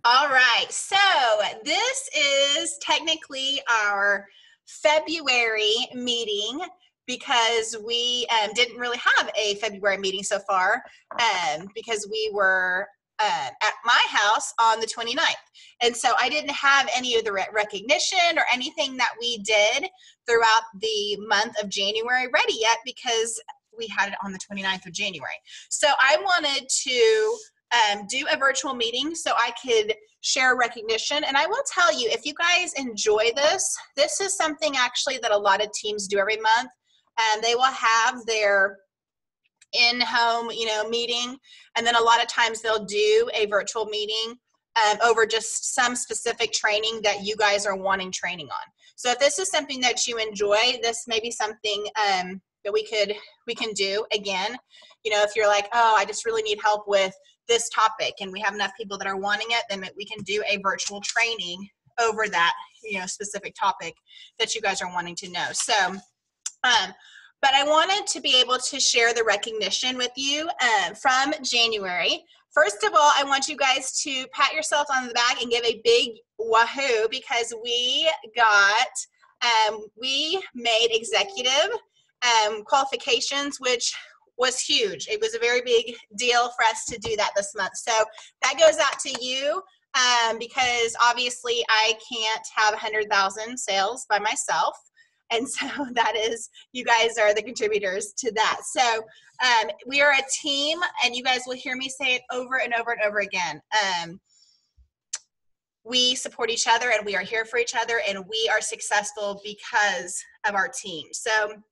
All right, so this is technically our February meeting because we didn't really have a February meeting so far because we were at my house on the 29th. And so I didn't have any of the recognition or anything that we did throughout the month of January ready yet because we had it on the 29th of January. So I wanted to do a virtual meeting so I could share recognition. And I will tell you, if you guys enjoy this, this is something actually that a lot of teams do every month. And they will have their in-home, meeting. And then a lot of times they'll do a virtual meeting over just some specific training that you guys are wanting training on. So if this is something that you enjoy, this may be something that we can do again. If you're like, oh, I just really need help with this topic and we have enough people that are wanting it, then we can do a virtual training over that, specific topic that you guys are wanting to know. So, but I wanted to be able to share the recognition with you from January. First of all, I want you guys to pat yourself on the back and give a big wahoo because we made executive qualifications, which was huge. It was a very big deal for us to do that this month. So that goes out to you because obviously I can't have 100,000 sales by myself. And so that is, you guys are the contributors to that. So we are a team, and you guys will hear me say it over and over and over again. We support each other, and we are here for each other, and we are successful because of our team. So,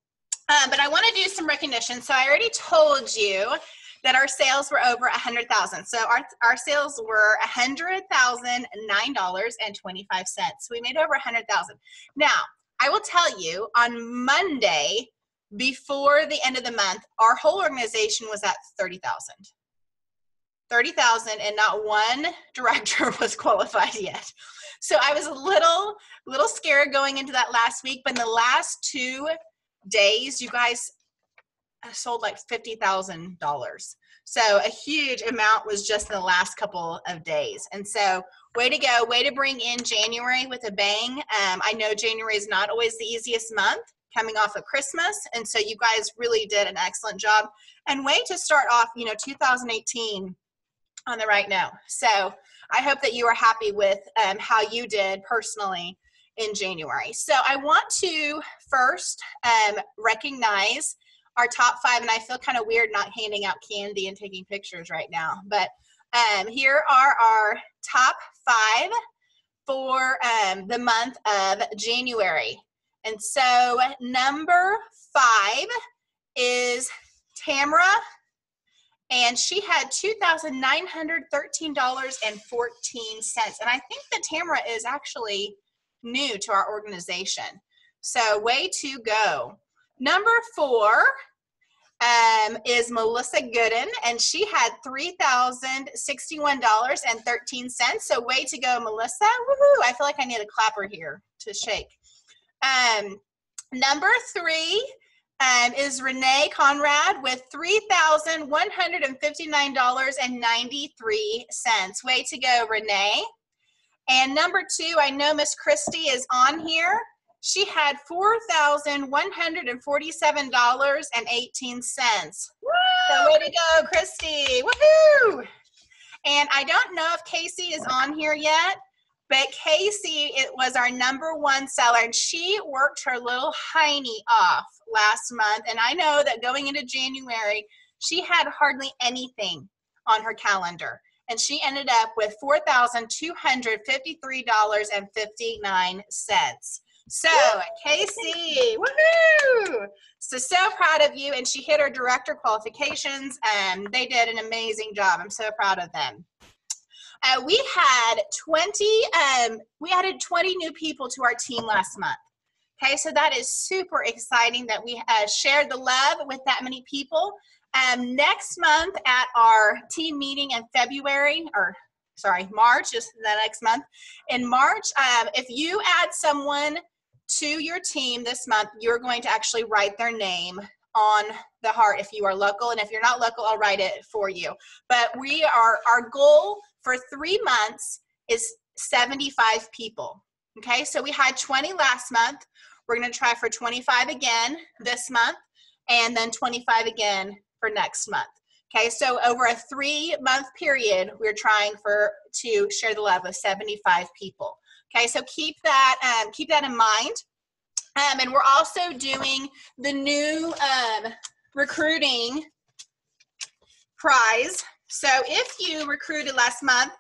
but I want to do some recognition. So I already told you that our sales were over 100,000. So our sales were $100,009.25. So we made over 100,000. Now, I will tell you, on Monday, before the end of the month, our whole organization was at 30,000. 30,000, and not one director was qualified yet. So I was a little scared going into that last week, but in the last 2 days, you guys sold like $50,000. So a huge amount was just in the last couple of days. And so way to go, way to bring in January with a bang. I know January is not always the easiest month coming off of Christmas. And so you guys really did an excellent job, and way to start off, 2018 on the right note. So I hope that you are happy with how you did personally in January. So I want to first recognize our top 5, and I feel kind of weird not handing out candy and taking pictures right now, but here are our top 5 for the month of January. And so number 5 is Tamara, and she had $2,913.14. And I think that Tamara is actually new to our organization. So way to go. Number 4 is Melissa Gooden, and she had $3,061.13. So way to go, Melissa. Woohoo! I feel like I need a clapper here to shake. Number 3 is Renee Conrad with $3,159.93. Way to go, Renee. And number 2, I know Miss Christy is on here. She had $4,147.18. So way to go, Christy. Woohoo! And I don't know if Casey is on here yet, but Casey, it was our number 1 seller, and she worked her little hiney off last month. And I know that going into January, she had hardly anything on her calendar. And she ended up with $4,253.59. So, Casey, woohoo! So proud of you. And she hit her director qualifications, and they did an amazing job. I'm so proud of them. We added 20 new people to our team last month. Okay, so that is super exciting that we shared the love with that many people. Next month at our team meeting in March, just the next month. In March, if you add someone to your team this month, you're going to actually write their name on the heart if you are local. And if you're not local, I'll write it for you. But our goal for 3 months is 75 people. Okay, so we had 20 last month. We're going to try for 25 again this month, and then 25 again for next month. Okay, so over a 3-month period, we're trying to share the love of 75 people. Okay, so keep that in mind. And we're also doing the new recruiting prize. So if you recruited last month,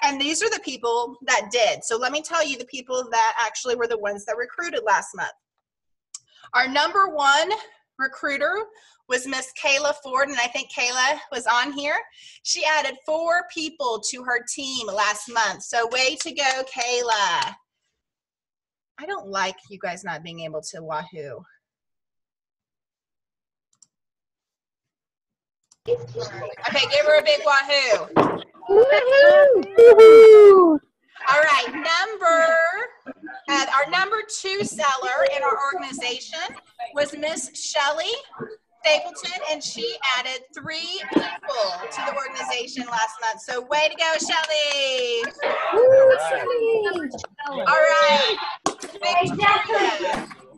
and these are the people that did. So let me tell you the people that actually were the ones that recruited last month. Our number 1 recruiter was Miss Kayla Ford, and I think Kayla was on here. She added 4 people to her team last month. So way to go, Kayla. I don't like you guys not being able to wahoo. Okay, give her a big wahoo. Woohoo! All right, our number 2 seller in our organization was Miss Shelley Stapleton, and she added 3 people to the organization last month. So way to go, Shelley. All right,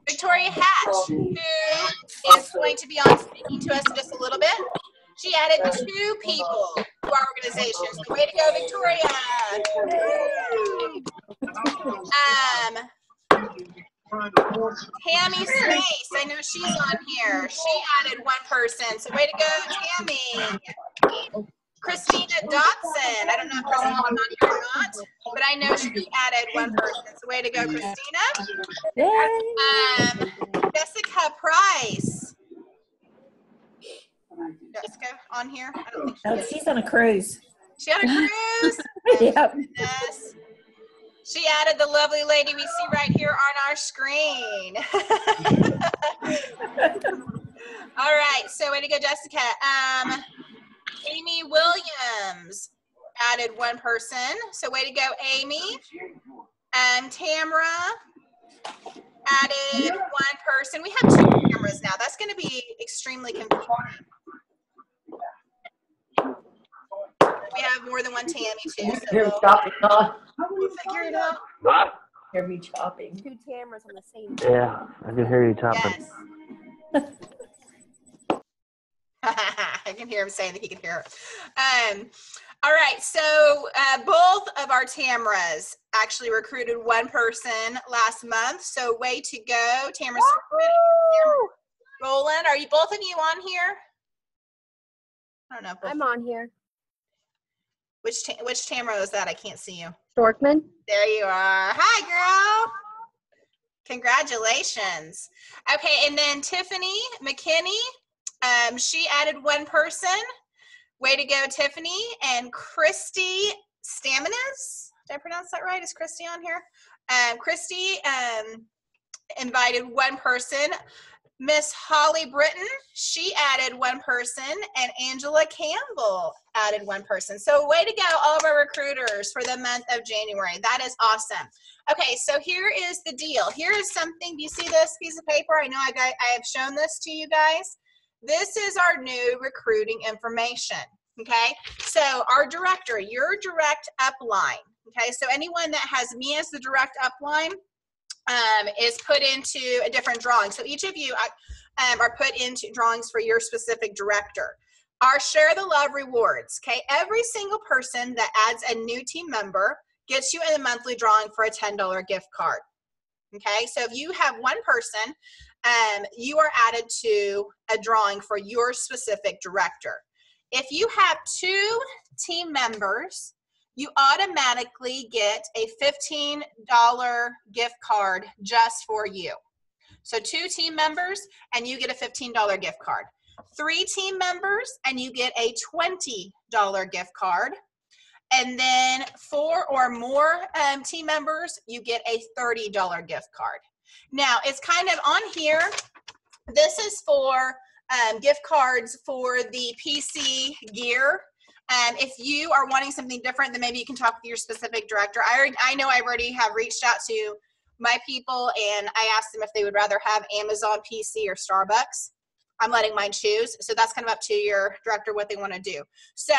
Victoria Hatch, who is going to be on speaking to us in just a little bit. She added 2 people to our organization. So way to go, Victoria. Tammy Space, I know she's on here. She added 1 person. So way to go, Tammy. Christina Dotson. I don't know if Christina's on here or not, but I know she added 1 person. So way to go, Christina. Jessica Price. Jessica on here? I don't think No, she's on a cruise. She had a cruise? Yep. Yes. She added the lovely lady we see right here on our screen. All right, so way to go, Jessica. Amy Williams added 1 person. So way to go, Amy. Tamra added 1 person. We have 2 cameras now. That's going to be extremely confusing. We have more than 1 Tammy too. So Hear chopping on. we'll figure it out. Hear me chopping. 2 cameras on the same. Yeah, I can hear you chopping. Yes. I can hear him saying that he can hear it. All right, so both of our Tamras actually recruited 1 person last month. So way to go, Tamara. Roland, are you both of you on here? I don't know. I'm on here. Which Tamara is that? I can't see you. Storkman. There you are. Hi, girl. Congratulations. Okay, and then Tiffany McKinney, she added 1 person. Way to go, Tiffany. And Christy Staminas. Did I pronounce that right? Is Christy on here? Christy invited 1 person. Miss Holly Britton, she added 1 person, and Angela Campbell added 1 person. So way to go, all of our recruiters for the month of January. That is awesome. Okay, so here is the deal. Here is something. Do you see this piece of paper? I know I have shown this to you guys. This is our new recruiting information. Okay, so our director, your direct upline. Okay, so anyone that has me as the direct upline is put into a different drawing. So each of you are put into drawings for your specific director. Our Share the Love rewards, okay? Every single person that adds a new team member gets you in a monthly drawing for a $10 gift card, okay? So if you have 1 person, you are added to a drawing for your specific director. If you have 2 team members, you automatically get a $15 gift card just for you. So 2 team members and you get a $15 gift card. 3 team members and you get a $20 gift card. And then 4 or more team members, you get a $30 gift card. Now it's kind of on here. This is for gift cards for the PC gear. If you are wanting something different, then maybe you can talk with your specific director. I know I already have reached out to my people and I asked them if they would rather have Amazon PC or Starbucks. I'm letting mine choose. So that's kind of up to your director what they want to do. So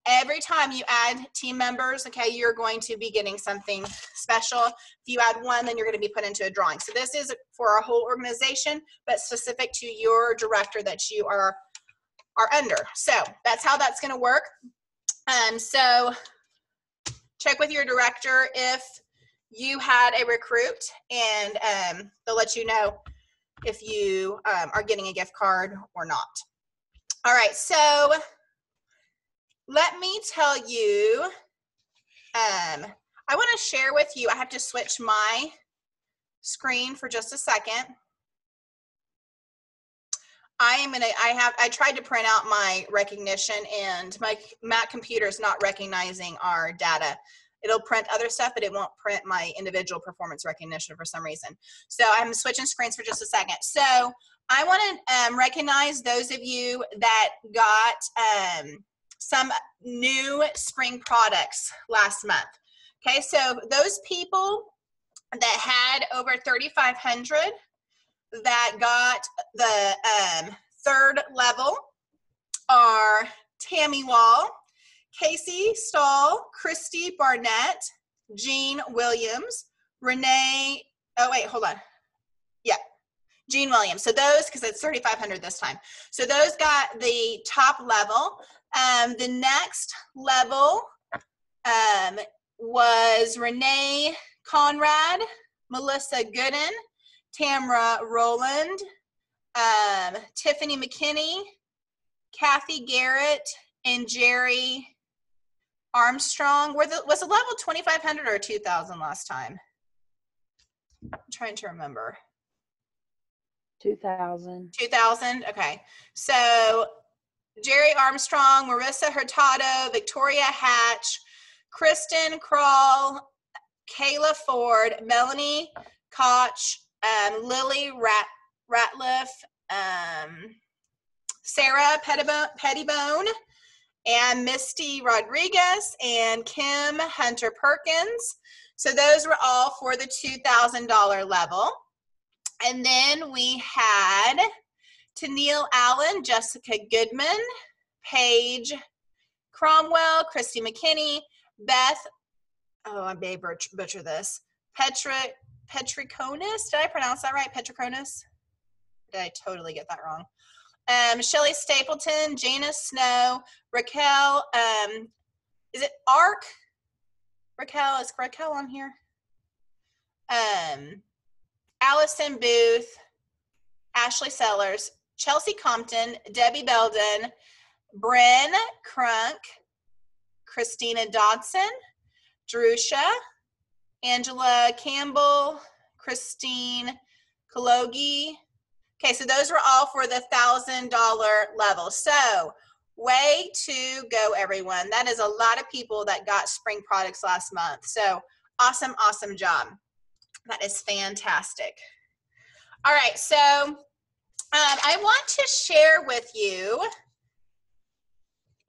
every time you add team members, okay, you're going to be getting something special. If you add one, then you're going to be put into a drawing. So this is for our whole organization, but specific to your director that you are under. So that's how that's going to work. So check with your director if you had a recruit, and they'll let you know if you are getting a gift card or not. All right, so let me tell you, I want to share with you, I have to switch my screen for just a second. I tried to print out my recognition, and my Mac computer is not recognizing our data. It'll print other stuff, but it won't print my individual performance recognition for some reason. So I'm switching screens for just a second. So I want to recognize those of you that got some new spring products last month. Okay, so those people that had over 3,500 that got the third level are Tammy Wall, Casey Stahl, Christy Barnett, Jean Williams, Renee, oh wait, hold on. Yeah, Jean Williams. So those, because it's 3,500 this time. So those got the top level. The next level was Renee Conrad, Melissa Gooden, Tamra Rowland, Tiffany McKinney, Kathy Garrett, and Jerry Armstrong. Was the level 2,500 or 2,000 last time? I'm trying to remember. 2,000. 2,000? Okay. So Jerry Armstrong, Marissa Hurtado, Victoria Hatch, Kristen Kroll, Kayla Ford, Melanie Koch, Lily Ratliff, Sarah Pettibone, and Misty Rodriguez, and Kim Hunter Perkins. So those were all for the $2,000 level. And then we had Tennille Allen, Jessica Goodman, Paige Cromwell, Christy McKinney, Beth, oh, I may butcher this, Petriconis. Did I pronounce that right? Petriconis? Did I totally get that wrong? Shelley Stapleton, Janice Snow, Raquel, is it ARC? Raquel, is Raquel on here? Allison Booth, Ashley Sellers, Chelsea Compton, Debbie Belden, Bryn Crunk, Christina Dodson, Drusha, Angela Campbell, Christine Kalogi. Okay, so those were all for the $1,000 level. So way to go, everyone. That is a lot of people that got spring products last month. So awesome, awesome job. That is fantastic. All right, so I want to share with you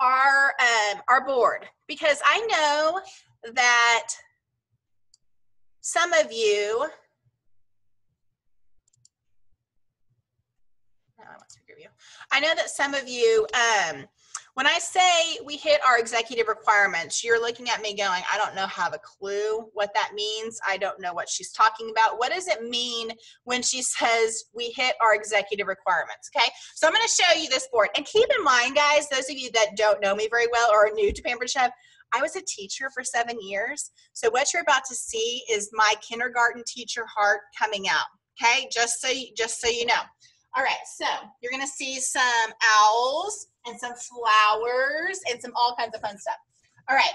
our board, because I know that some of you, I know that some of you, when I say we hit our executive requirements, you're looking at me going, I don't have a clue what that means. I don't know what she's talking about. What does it mean when she says we hit our executive requirements? Okay, so I'm going to show you this board. And keep in mind, guys, those of you that don't know me very well or are new to Pampered Chef, I was a teacher for 7 years. So what you're about to see is my kindergarten teacher heart coming out. Okay, just so you know. All right, so you're gonna see some owls and some flowers and some all kinds of fun stuff. All right,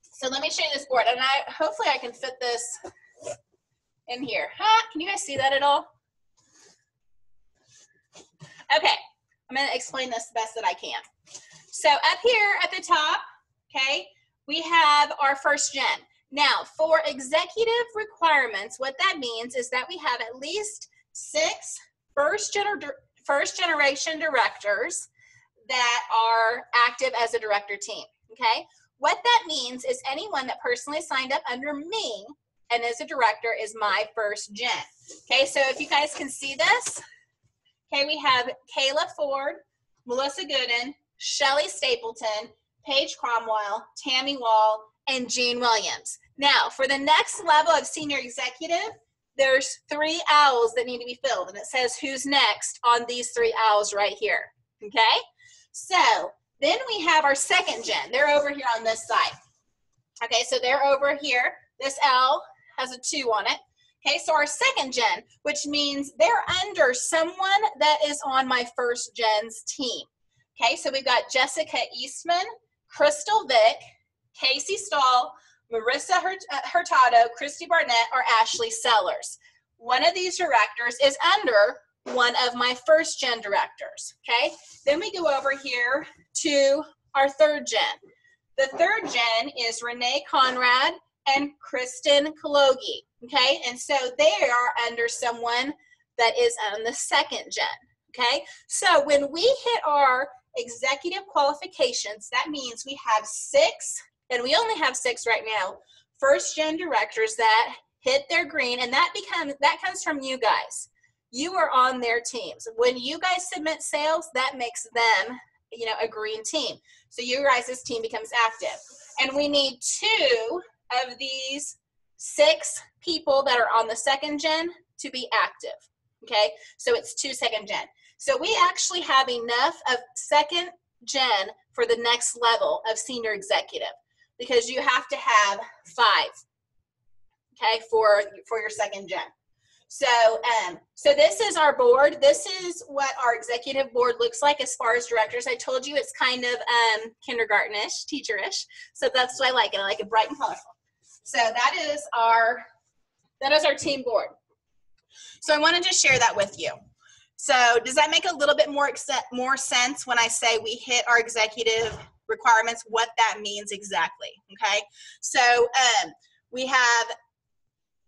so let me show you this board, and hopefully I can fit this in here. Can you guys see that at all? Okay, I'm gonna explain this the best that I can. So up here at the top, okay, we have our first gen. Now, for executive requirements, what that means is that we have at least 6 first generation directors that are active as a director team, okay? What that means is anyone that personally signed up under me and is a director is my first gen. Okay, so if you guys can see this, okay, we have Kayla Ford, Melissa Gooden, Shelley Stapleton, Paige Cromwell, Tammy Wall, and Jean Williams. Now, for the next level of senior executive, there's 3 owls that need to be filled, and it says who's next on these 3 owls right here, okay? So then we have our second gen. They're over here on this side. Okay, so they're over here. This owl has a 2 on it. Okay, so our second gen, which means they're under someone that is on my first gen's team. Okay, so we've got Jessica Eastman, Crystal Vick, Casey Stahl, Marissa Hurtado, Christy Barnett, or Ashley Sellers. One of these directors is under one of my first gen directors, okay? Then we go over here to our third gen. The third gen is Renee Conrad and Kristen Kalogi, okay? And so they are under someone that is on the second gen, okay? So when we hit our executive qualifications, that means we have 6, and we only have 6 right now, first gen directors that hit their green, and that comes from you guys. You are on their teams. When you guys submit sales, that makes them, you know, a green team. So you guys' team becomes active. And we need 2 of these 6 people that are on the second gen to be active, okay? So it's 2 second gen. So we actually have enough of second gen for the next level of senior executive, because you have to have 5, okay, for your second gen. So, so this is our board. This is what our executive board looks like as far as directors. I told you it's kind of kindergartenish, teacherish. So that's why I like it. I like it bright and colorful. So that is our team board. So I wanted to share that with you. So does that make a little bit more sense when I say we hit our executive requirements, what that means exactly, okay? So we have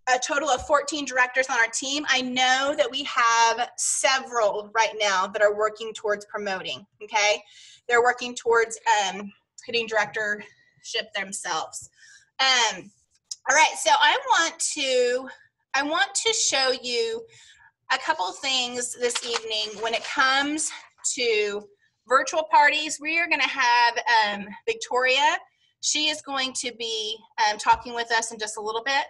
a total of 14 directors on our team. I know that we have several right now that are working towards promoting, okay? They're working towards hitting directorship themselves. All right, so I want to show you a couple things this evening when it comes to virtual parties. We are gonna have Victoria. She is going to be talking with us in just a little bit.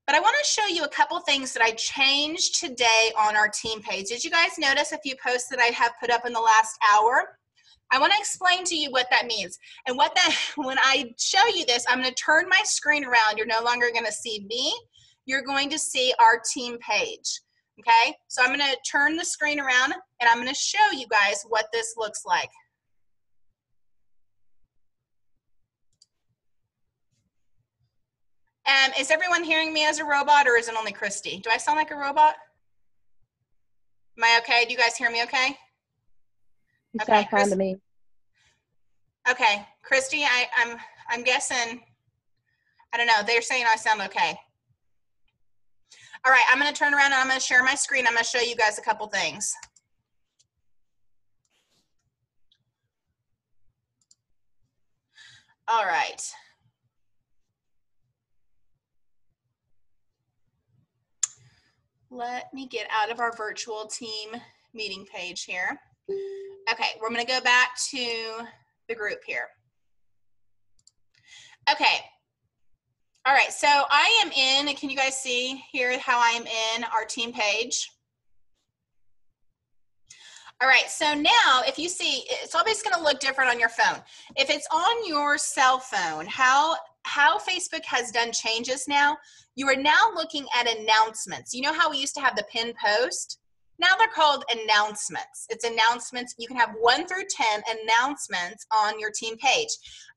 But I want to show you a couple things that I changed today on our team page. Did you guys notice a few posts that I have put up in the last hour? I want to explain to you what that means. And when I show you this, I'm going to turn my screen around. You're no longer going to see me. You're going to see our team page. Okay? So I'm going to turn the screen around and I'm going to show you guys what this looks like. Is everyone hearing me as a robot, or is it only Christy? Do I sound like a robot? Am I okay? Do you guys hear me okay? You Okay, sound fine to me. Okay, Christy, I'm guessing, I don't know, they're saying I sound okay. All right, I'm going to turn around and I'm going to share my screen. I'm going to show you guys a couple things. All right. Let me get out of our virtual team meeting page here. Okay, we're going to go back to the group here. Okay. All right, so I am in, can you guys see here how I am in our team page? All right, so now if you see, it's always going to look different on your phone. If it's on your cell phone, how Facebook has done changes now, you are now looking at announcements. You know how we used to have the pin post? Now they're called announcements. It's announcements. You can have 1 through 10 announcements on your team page.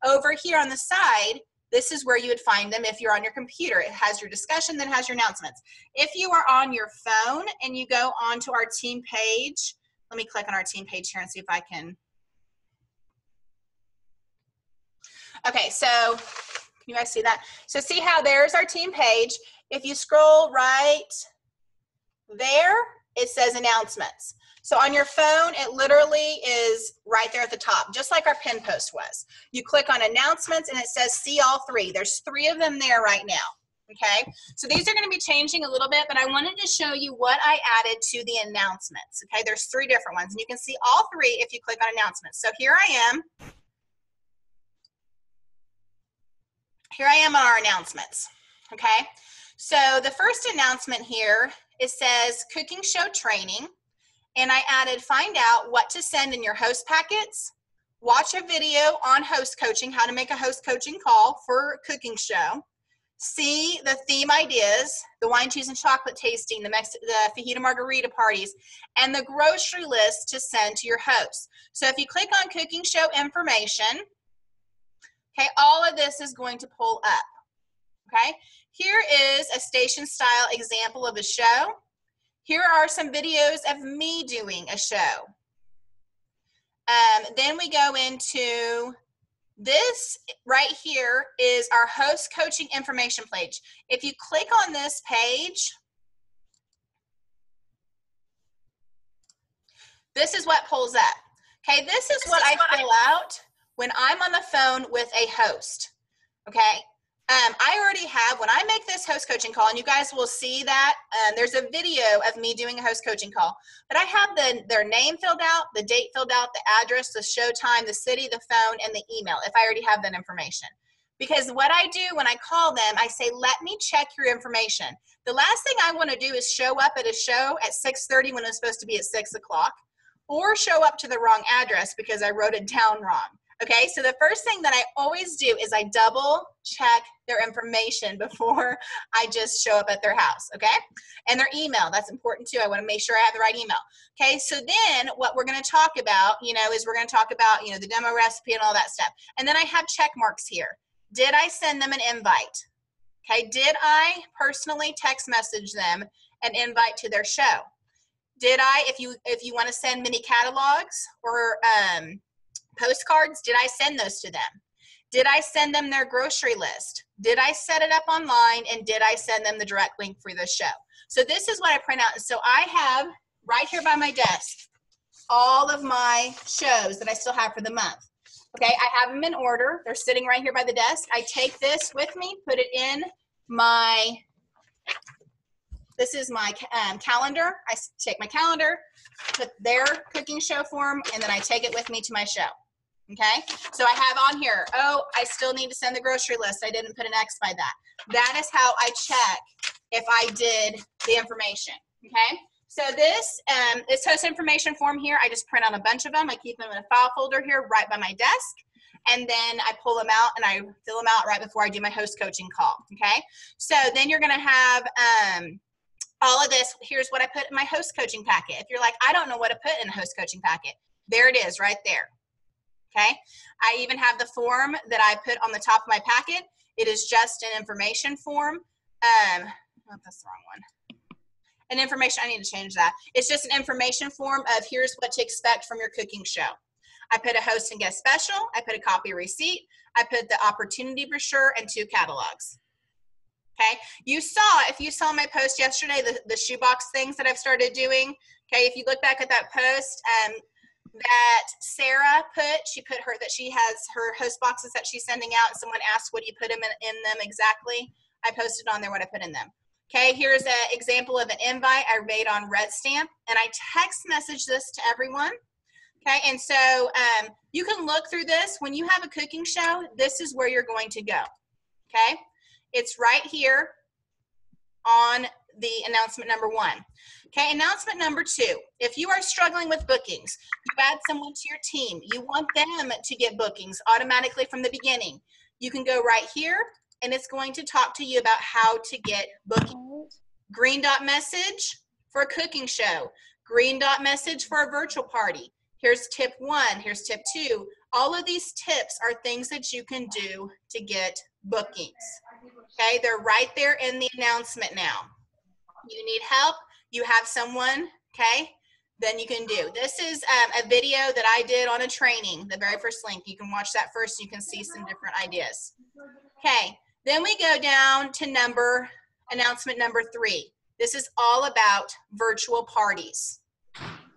Over here on the side, this is where you would find them if you're on your computer. It has your discussion, then it has your announcements. If you are on your phone and you go onto our team page, let me click on our team page here and see if I can. Okay, so can you guys see that? So see how there's our team page. If you scroll right there, it says announcements. So on your phone, it literally is right there at the top, just like our pin post was. You click on announcements and it says see all 3. There's 3 of them there right now. Okay, so these are going to be changing a little bit, but I wanted to show you what I added to the announcements. Okay, there's 3 different ones, and you can see all 3 if you click on announcements. So here I am. here I am on our announcements, okay? So the first announcement here, it says cooking show training, and I added find out what to send in your host packets, watch a video on host coaching, how to make a host coaching call for a cooking show, see the theme ideas, the wine, cheese, and chocolate tasting, the fajita margarita parties, and the grocery list to send to your host. So if you click on cooking show information, okay, all of this is going to pull up, okay? Here is a station style example of a show. Here are some videos of me doing a show. Then we go into this right here is our host coaching information page. If you click on this page, this is what pulls up. Okay, this is what I fill out when I'm on the phone with a host. Okay, I already have, when I make this host coaching call, and you guys will see that there's a video of me doing a host coaching call, but I have their name filled out, the date filled out, the address, the show time, the city, the phone, and the email, if I already have that information. Because what I do when I call them, I say, let me check your information. The last thing I want to do is show up at a show at 6:30 when it's supposed to be at 6 o'clock, or show up to the wrong address because I wrote it down wrong. Okay, so the first thing that I always do is I double check their information before I just show up at their house, okay? And their email, that's important too. I want to make sure I have the right email. Okay, so then what we're going to talk about, is we're going to talk about, the demo recipe and all that stuff. And then I have check marks here. Did I send them an invite? Okay, did I personally text message them an invite to their show? Did I, if you want to send mini catalogs or postcards, did I send those to them? Did I send them their grocery list? Did I set it up online, and did I send them the direct link for the show? So this is what I print out. So I have right here by my desk all of my shows that I still have for the month. Okay, I have them in order. They're sitting right here by the desk. I take this with me, put it in this is my calendar. I take my calendar, put their cooking show form, and then I take it with me to my show. Okay, so I have on here, I still need to send the grocery list. I didn't put an X by that. That is how I check if I did the information, okay? So this host information form here, I just print out a bunch of them. I keep them in a file folder here right by my desk, and then I pull them out and I fill them out right before I do my host coaching call, okay? So then you're gonna have all of this. Here's what I put in my host coaching packet. If you're like, I don't know what to put in a host coaching packet, there it is right there. Okay, I even have the form that I put on the top of my packet. It is just an information form. Oh, that's the wrong one. An information, I need to change that. It's just an information form of here's what to expect from your cooking show. I put a host and guest special. I put a copy receipt. I put the opportunity brochure and 2 catalogs. Okay, if you saw my post yesterday, the shoebox things that I've started doing. Okay, if you look back at that post, that Sarah that she has her host boxes that she's sending out, and someone asked what do you put in them exactly. I posted on there what I put in them. Okay, here's an example of an invite I made on Red Stamp, and I text message this to everyone. Okay, and so you can look through this. When you have a cooking show, this is where you're going to go. Okay, it's right here on the announcement number 1. Okay, announcement number 2. If you are struggling with bookings, you add someone to your team, you want them to get bookings automatically from the beginning, you can go right here and it's going to talk to you about how to get bookings. Green dot message for a cooking show, green dot message for a virtual party. Here's tip 1, here's tip 2. All of these tips are things that you can do to get bookings. Okay, they're right there in the announcement now. You need help, you have someone, okay, then you can do. This is a video that I did on a training, the very first link. You can watch that first so you can see some different ideas. Okay, then we go down to announcement number 3. This is all about virtual parties.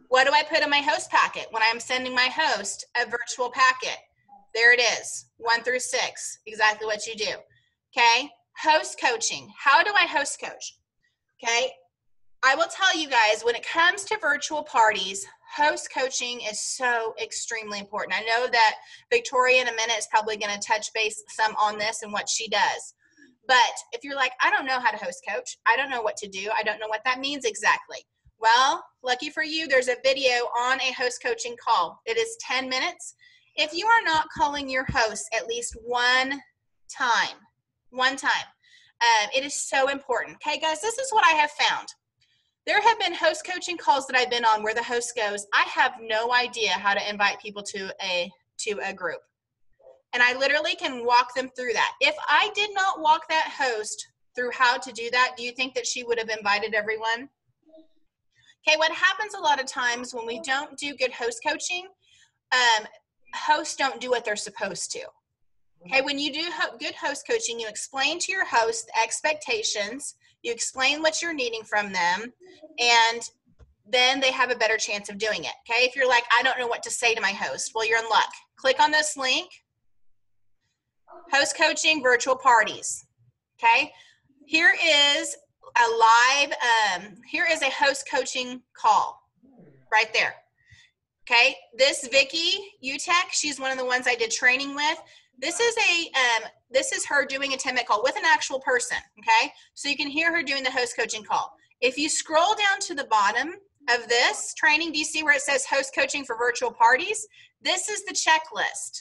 What do I put in my host packet when I'm sending my host a virtual packet? There it is, 1 through 6, exactly what you do. Okay, host coaching. How do I host coach? Okay, I will tell you guys, when it comes to virtual parties, host coaching is so extremely important. I know that Victoria in a minute is probably going to touch base some on this and what she does. But if you're like, I don't know how to host coach, I don't know what to do, I don't know what that means exactly. Well, lucky for you, there's a video on a host coaching call. It is 10 minutes. If you are not calling your host at least one time, it is so important. Okay, guys, this is what I have found. There have been host coaching calls that I've been on where the host goes, I have no idea how to invite people to a group. And I literally can walk them through that. If I did not walk that host through how to do that, do you think that she would have invited everyone? Okay, what happens a lot of times when we don't do good host coaching, hosts don't do what they're supposed to. Okay, when you do good host coaching, you explain to your host the expectations, you explain what you're needing from them, and then they have a better chance of doing it. Okay, if you're like, I don't know what to say to my host, well, you're in luck. Click on this link, host coaching virtual parties. Okay, here is a host coaching call right there. Okay, this Vicky Utek, she's one of the ones I did training with. This is her doing a 10-minute call with an actual person, okay? So you can hear her doing the host coaching call. If you scroll down to the bottom of this training, do you see where it says host coaching for virtual parties? This is the checklist,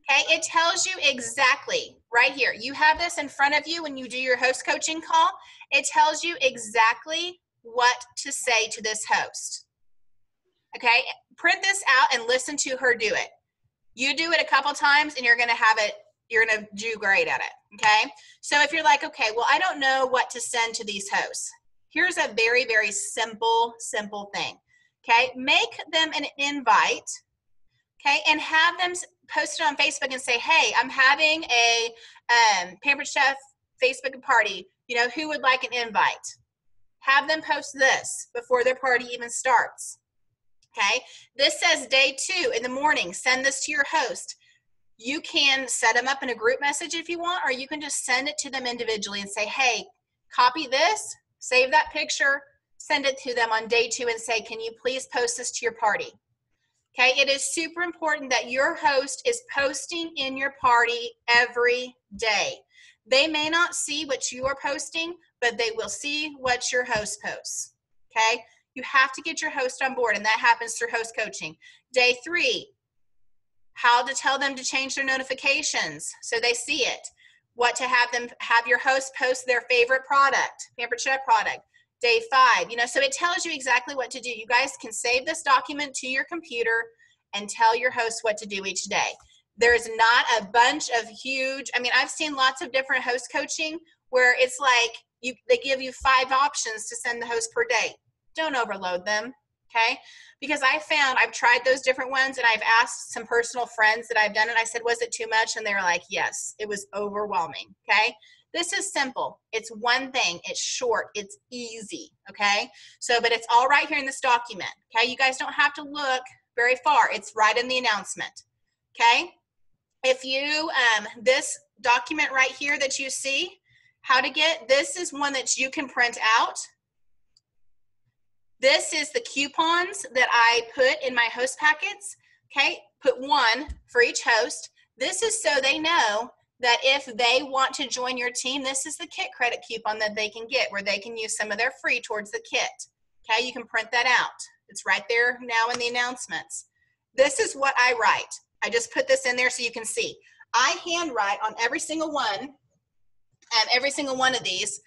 okay? It tells you exactly right here. You have this in front of you when you do your host coaching call. It tells you exactly what to say to this host, okay? Print this out and listen to her do it. You do it a couple times and you're going to do great at it, okay? So if you're like, okay, well, I don't know what to send to these hosts. Here's a very, very simple thing, okay? Make them an invite, okay, and have them post it on Facebook and say, hey, I'm having a Pampered Chef Facebook party. You know, who would like an invite? Have them post this before their party even starts. Okay, this says day 2 in the morning. Send this to your host. You can set them up in a group message if you want, or you can just send it to them individually and say, hey, copy this, save that picture, send it to them on day 2 and say, can you please post this to your party? Okay, it is super important that your host is posting in your party every day. They may not see what you are posting, but they will see what your host posts, okay? You have to get your host on board, and that happens through host coaching. Day 3, how to tell them to change their notifications so they see it. What to have your host post their favorite product, Pampered Chef product. Day 5, so it tells you exactly what to do. You guys can save this document to your computer and tell your host what to do each day. There's not a bunch of huge, I've seen lots of different host coaching where it's like they give you 5 options to send the host per day. Don't overload them, okay? Because I've tried those different ones, and I've asked some personal friends that I've done it. I said, was it too much? And they were like, yes, it was overwhelming, okay? This is simple. It's one thing. It's short. It's easy, okay? So, but it's all right here in this document, okay? You guys don't have to look very far. It's right in the announcement, okay? If you, this document right here that you see, how to get, this is one that you can print out. This is the coupons that I put in my host packets, okay? Put 1 for each host. This is so they know that if they want to join your team, this is the kit credit coupon that they can get where they can use some of their free towards the kit, okay? You can print that out. It's right there now in the announcements. This is what I write. I just put this in there so you can see. I handwrite on every single one of these,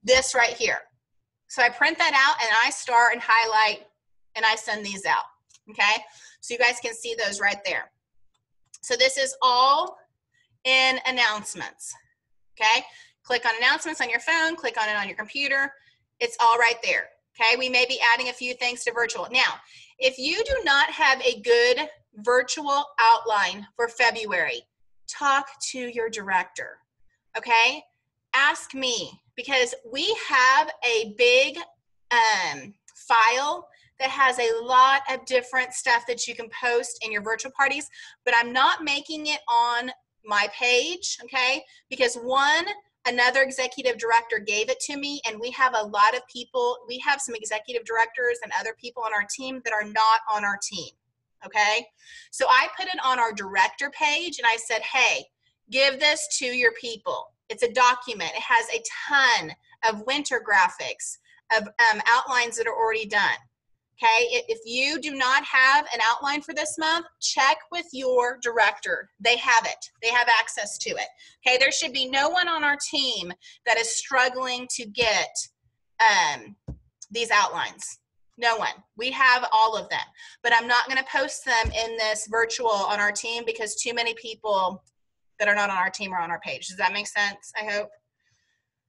this right here. So I print that out and I start and highlight and I send these out, okay? So you guys can see those right there. So this is all in announcements, okay? Click on announcements on your phone, click on it on your computer. It's all right there, okay? We may be adding a few things to virtual. Now, if you do not have a good virtual outline for February, talk to your director, okay? Ask me, because we have a big file that has a lot of different stuff that you can post in your virtual parties, but I'm not making it on my page, okay? Because 1, Another executive director gave it to me, and we have a lot of people. We have some executive directors and other people on our team that are not on our team. Okay. So I put it on our director page and I said, hey, give this to your people. It's a document. It has a ton of winter graphics, of outlines that are already done. Okay, if you do not have an outline for this month, check with your director. They have it. They have access to it. Okay, there should be no one on our team that is struggling to get these outlines. No one. We have all of them. But I'm not going to post them in this virtual on our team because too many people that are not on our team are on our page. Does that make sense? I hope.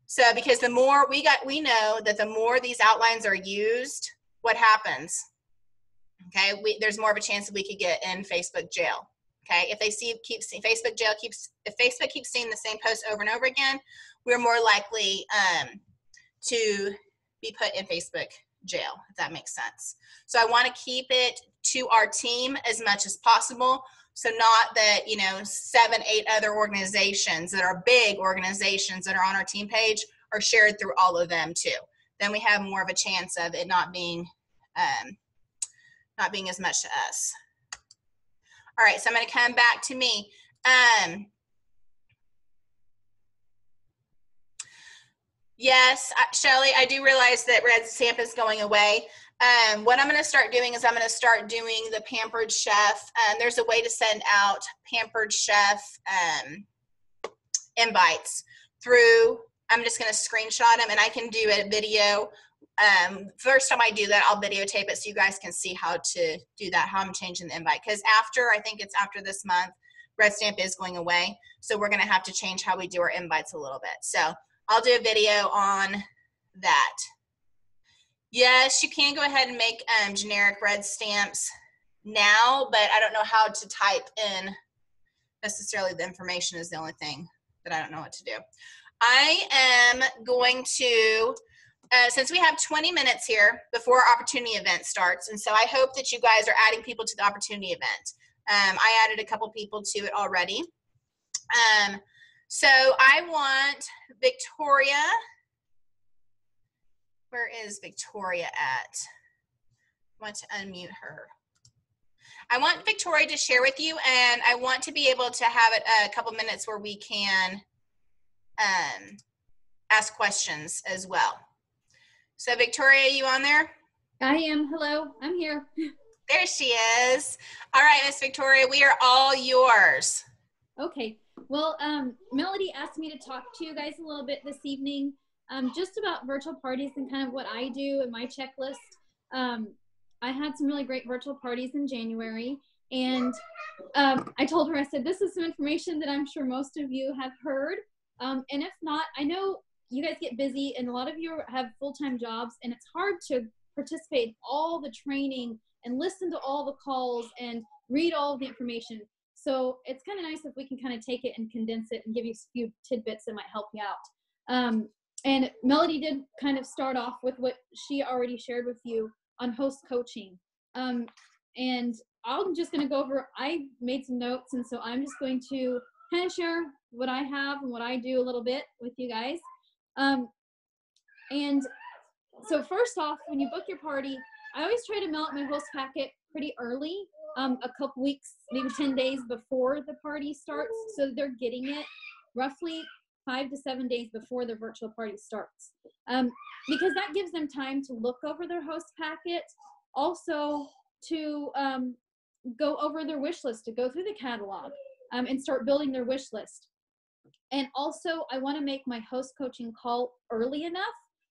So because the more we know that the more these outlines are used, what happens? Okay, there's more of a chance that we could get in Facebook jail. Okay, if they if Facebook keeps seeing the same post over and over again, we're more likely to be put in Facebook jail, if that makes sense. So I want to keep it to our team as much as possible. So not that, 7, 8 other organizations that are big organizations that are on our team page are shared through all of them too. Then we have more of a chance of it not being as much to us. All right, so I'm going to come back to me. Yes, Shelly, I do realize that Red Stamp is going away. What I'm going to start doing is I'm going to start doing the Pampered Chef. There's a way to send out Pampered Chef invites through. I'm just going to screenshot them, and I can do a video. First time I do that, I'll videotape it so you guys can see how to do that, how I'm changing the invite. Because I think it's after this month, Red Stamp is going away. So we're going to have to change how we do our invites a little bit. So I'll do a video on that. Yes, you can go ahead and make generic red stamps now, but I don't know how to type in necessarily the information is the only thing that I don't know what to do. I am going to, since we have 20 minutes here before our opportunity event starts, and so I hope that you guys are adding people to the opportunity event. I added a couple people to it already. So I want Victoria. Where is Victoria at? I want to unmute her. I want Victoria to share with you, and I want to be able to have it a couple minutes where we can ask questions as well. So Victoria, you on there? I am. Hello, I'm here. There she is. All right, Miss Victoria, we are all yours. Okay. Well, Melody asked me to talk to you guys a little bit this evening, just about virtual parties and kind of what I do and my checklist. I had some really great virtual parties in January, and I told her, I said, this is some information that I'm sure most of you have heard. And if not, I know you guys get busy and a lot of you have full-time jobs, and it's hard to participate in all the training and listen to all the calls and read all the information. So it's kind of nice if we can kind of take it and condense it and give you a few tidbits that might help you out. And Melody did kind of start off with what she already shared with you on host coaching. And I'm just going to go over, I made some notes, and so I'm just going to kind of share what I have and what I do a little bit with you guys. And so first off, when you book your party, I always try to mail out my host packet pretty early, a couple weeks, maybe 10 days before the party starts, so they're getting it roughly 5 to 7 days before the virtual party starts, because that gives them time to look over their host packet, also to go over their wish list, to go through the catalog and start building their wish list. And also, I want to make my host coaching call early enough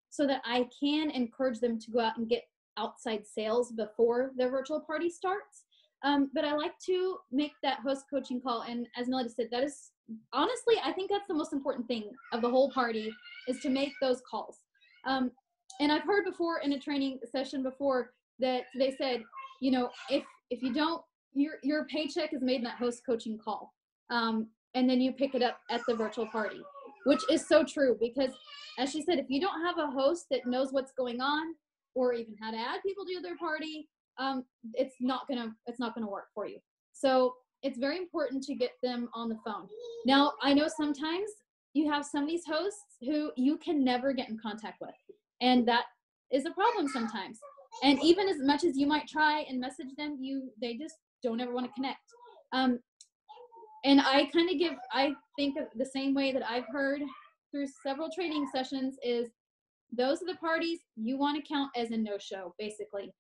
so that I can encourage them to go out and get outside sales before their virtual party starts. But I like to make that host coaching call, and as Melody said, that is honestly, I think that's the most important thing of the whole party, is to make those calls. And I've heard before in a training session before that they said, you know, if you don't, your paycheck is made in that host coaching call, and then you pick it up at the virtual party, which is so true, because as she said, if you don't have a host that knows what's going on or even how to add people to their party, it's not gonna work for you. So it's very important to get them on the phone. Now, I know sometimes you have some of these hosts who you can never get in contact with. And that is a problem sometimes. And even as much as you might try and message them, they just don't ever want to connect. And I think of the same way that I've heard through several training sessions is those are the parties you want to count as a no-show, basically.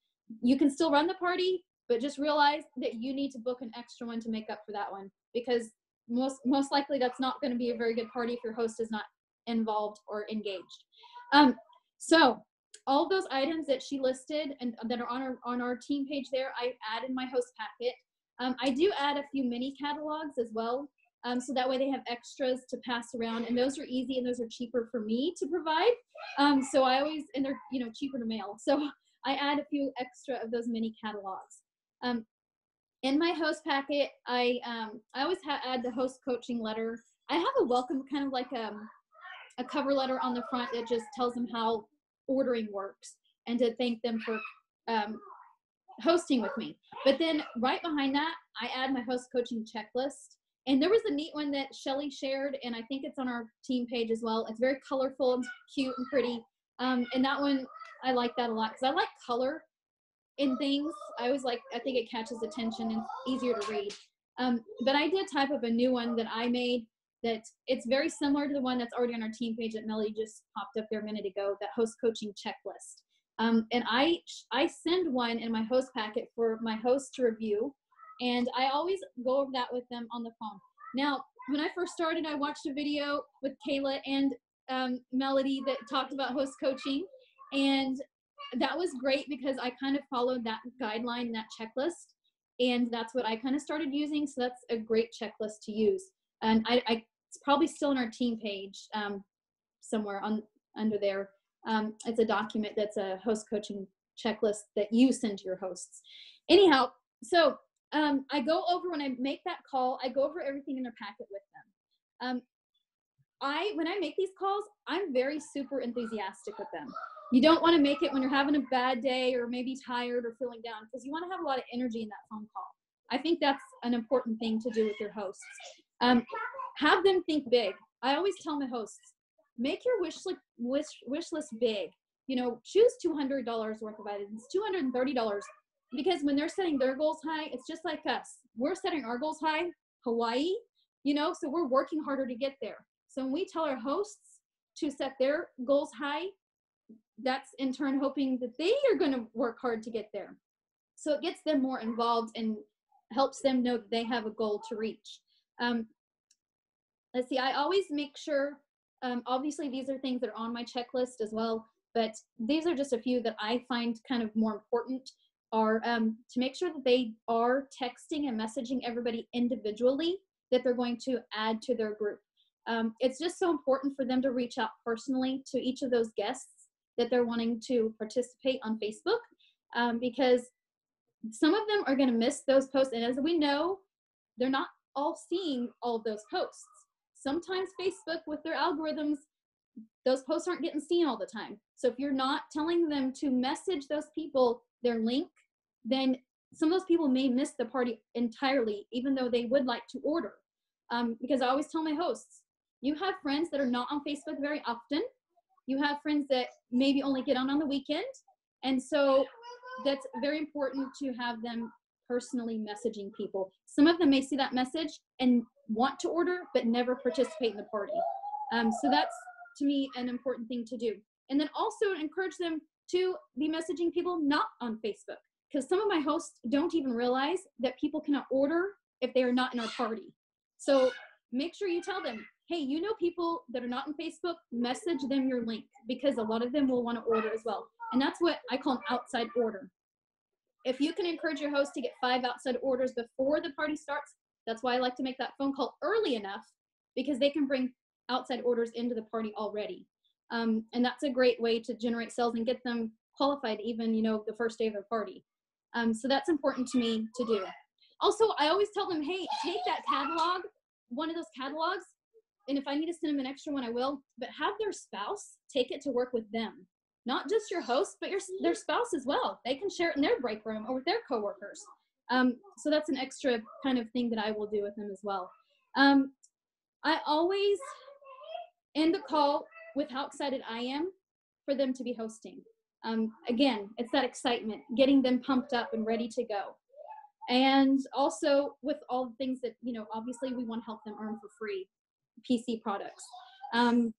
You can still run the party, but just realize that you need to book an extra one to make up for that one, because most likely that's not going to be a very good party if your host is not involved or engaged. So all of those items that she listed and that are on our team page there, I add in my host packet. I do add a few mini catalogs as well, so that way they have extras to pass around, and those are easy and those are cheaper for me to provide. So I always, and they're cheaper to mail, so I add a few extra of those mini catalogs. In my host packet, I always add the host coaching letter. I have a welcome, kind of like a cover letter on the front that just tells them how ordering works and to thank them for hosting with me. But then right behind that, I add my host coaching checklist. And there was a neat one that Shelly shared, and I think it's on our team page as well. It's very colorful and cute and pretty. And that one, I like that a lot because I like color in things. I think it catches attention and it's easier to read. But I did type up a new one that I made that it's very similar to the one that's already on our team page that Melody just popped up there a minute ago, that host coaching checklist. And I send one in my host packet for my host to review, and I always go over that with them on the phone. Now, when I first started, I watched a video with Kayla and Melody that talked about host coaching, and that was great because I kind of followed that guideline, that checklist, and that's what I kind of started using. So that's a great checklist to use. And it's probably still on our team page somewhere under there. It's a document that's a host coaching checklist that you send to your hosts. Anyhow, so I go over, when I make that call, I go over everything in their packet with them. When I make these calls, I'm very super enthusiastic with them. You don't want to make it when you're having a bad day or maybe tired or feeling down, because you want to have a lot of energy in that phone call. I think that's an important thing to do with your hosts. Have them think big. I always tell my hosts, make your wish list big. Choose $200 worth of items, $230, because when they're setting their goals high, it's just like us. We're setting our goals high, Hawaii, so we're working harder to get there. So when we tell our hosts to set their goals high, that's in turn hoping that they are going to work hard to get there. So it gets them more involved and helps them know that they have a goal to reach. Let's see, I always make sure, obviously these are things that are on my checklist as well, but these are just a few that I find kind of more important, are to make sure that they are texting and messaging everybody individually that they're going to add to their group. It's just so important for them to reach out personally to each of those guests that they're wanting to participate on Facebook, because some of them are going to miss those posts. And as we know, they're not all seeing all of those posts. Sometimes Facebook, with their algorithms, those posts aren't getting seen all the time. So if you're not telling them to message those people their link, then some of those people may miss the party entirely, even though they would like to order. Because I always tell my hosts, you have friends that are not on Facebook very often. You have friends that maybe only get on the weekend. And so that's very important to have them personally messaging people. Some of them may see that message and want to order, but never participate in the party. So that's, to me, an important thing to do. And then also encourage them to be messaging people not on Facebook, because some of my hosts don't even realize that people cannot order if they are not in our party. So make sure you tell them, hey, people that are not on Facebook, message them your link, because a lot of them will want to order as well. And that's what I call an outside order. If you can encourage your host to get 5 outside orders before the party starts, that's why I like to make that phone call early enough, because they can bring outside orders into the party already. And that's a great way to generate sales and get them qualified even, the first day of their party. So that's important to me to do. Also, I always tell them, hey, take that catalog, one of those catalogs, and if I need to send them an extra one, I will, but have their spouse take it to work with them. Not just your host, but their spouse as well. They can share it in their break room or with their coworkers. So that's an extra kind of thing that I will do with them as well. I always end the call with how excited I am for them to be hosting. Again, it's that excitement, getting them pumped up and ready to go. And also with all the things that, you know, obviously we want to help them earn for free PC products. During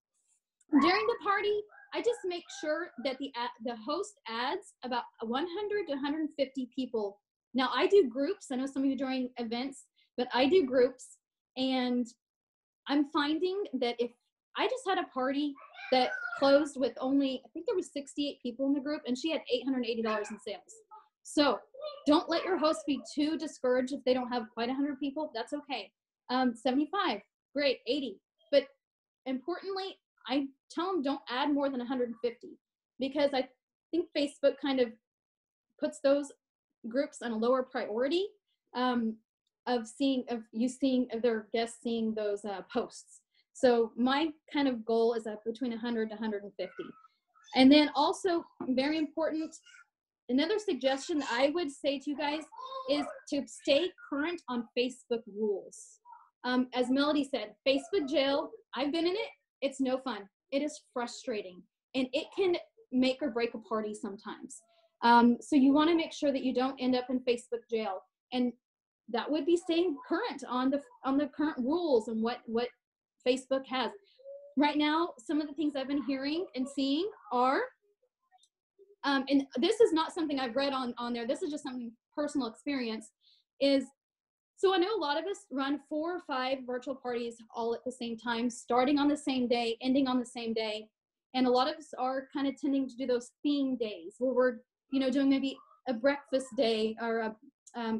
the party, I just make sure that the host adds about 100 to 150 people. Now I do groups. I know some of you during events, but I do groups, and I'm finding that if I just had a party that closed with only, I think there was 68 people in the group, and she had $880 in sales. So don't let your host be too discouraged if they don't have quite 100 people. That's okay. 75, great, 80. But importantly, I tell them don't add more than 150, because I think Facebook kind of puts those groups on a lower priority of their guests seeing those posts. So my kind of goal is between 100 to 150. And then also very important, another suggestion I would say to you guys is to stay current on Facebook rules. As Melody said, Facebook jail, I've been in it. It's no fun. It is frustrating, and it can make or break a party sometimes. So you want to make sure that you don't end up in Facebook jail, and that would be staying current on the current rules and what Facebook has. Right now, some of the things I've been hearing and seeing are, and this is not something I've read on there, this is just something personal experience, is, so I know a lot of us run 4 or 5 virtual parties all at the same time, starting on the same day, ending on the same day. And a lot of us are kind of tending to do those theme days where we're, you know, doing maybe a breakfast day or a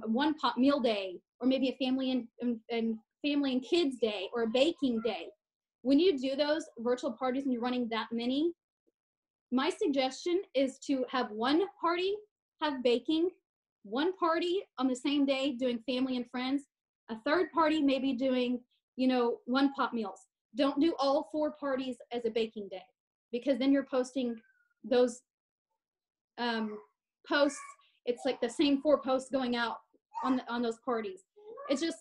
one pot meal day, or maybe a family and kids day, or a baking day. When you do those virtual parties and you're running that many, my suggestion is to have one party have baking, one party on the same day doing family and friends, a third party maybe doing, you know, one pot meals. Don't do all 4 parties as a baking day, because then you're posting those posts. It's like the same 4 posts going out on those parties. It's just,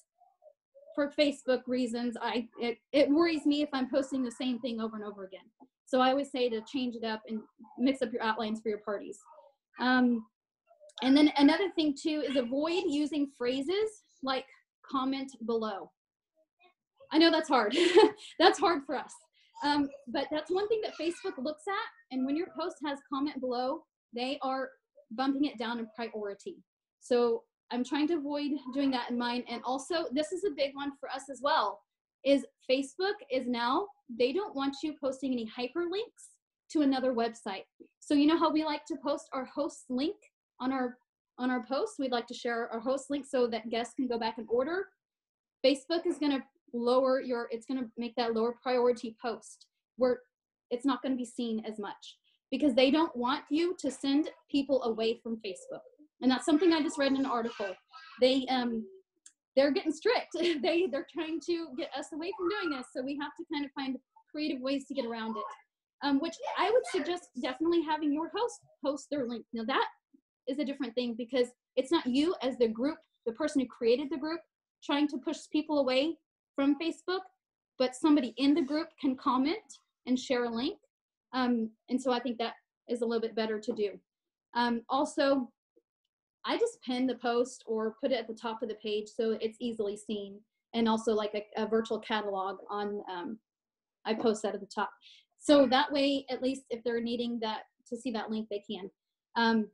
for Facebook reasons, it worries me if I'm posting the same thing over and over again. So I always say to change it up and mix up your outlines for your parties. And then another thing too is avoid using phrases like comment below. I know that's hard. That's hard for us. But that's one thing that Facebook looks at. And when your post has comment below, they are bumping it down in priority. So I'm trying to avoid doing that in mine. And also, this is a big one for us as well, is Facebook is now, they don't want you posting any hyperlinks to another website. So you know how we like to post our host link on our posts? We'd like to share our host link so that guests can go back and order. Facebook is going to lower it's going to make that lower priority post where it's not going to be seen as much, because they don't want you to send people away from Facebook. And that's something I just read in an article. They're getting strict. They're trying to get us away from doing this. So we have to kind of find creative ways to get around it, which I would suggest definitely having your host post their link. Now that is a different thing, because it's not you as the group, the person who created the group, trying to push people away from Facebook, but somebody in the group can comment and share a link. And so I think that is a little bit better to do. Also, I just pin the post or put it at the top of the page so it's easily seen. And also like a virtual catalog on, I post that at the top. So that way, at least if they're needing that to see that link, they can.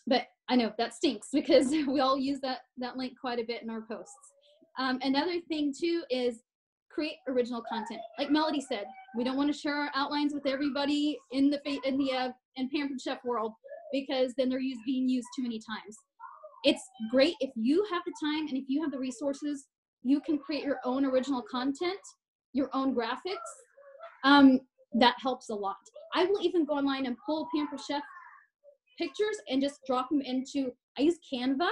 But I know that stinks, because we all use that link quite a bit in our posts. Another thing too is create original content. Like Melody said, we don't want to share our outlines with everybody in Pampered Chef world, because then they're being used too many times. It's great if you have the time and if you have the resources, you can create your own original content, your own graphics. That helps a lot. I will even go online and pull Pampered Chef pictures and just drop them into, I use Canva.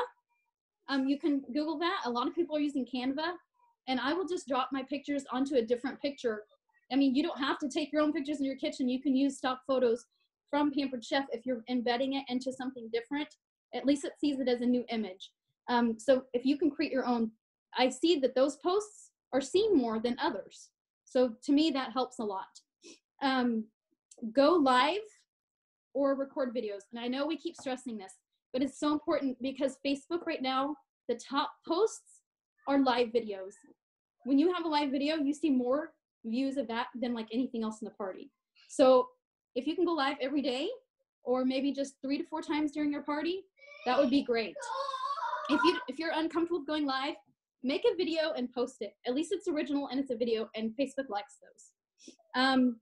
You can Google that. A lot of people are using Canva, and I will just drop my pictures onto a different picture. I mean, you don't have to take your own pictures in your kitchen. You can use stock photos from Pampered Chef. If you're embedding it into something different, at least it sees it as a new image. So if you can create your own, I see that those posts are seen more than others. So to me, that helps a lot. go live or record videos. And I know we keep stressing this, but it's so important because Facebook right now, the top posts are live videos. When you have a live video, you see more views of that than like anything else in the party. So if you can go live every day, or maybe just 3 to 4 times during your party, that would be great. If you're uncomfortable going live, make a video and post it. At least it's original and it's a video, and Facebook likes those.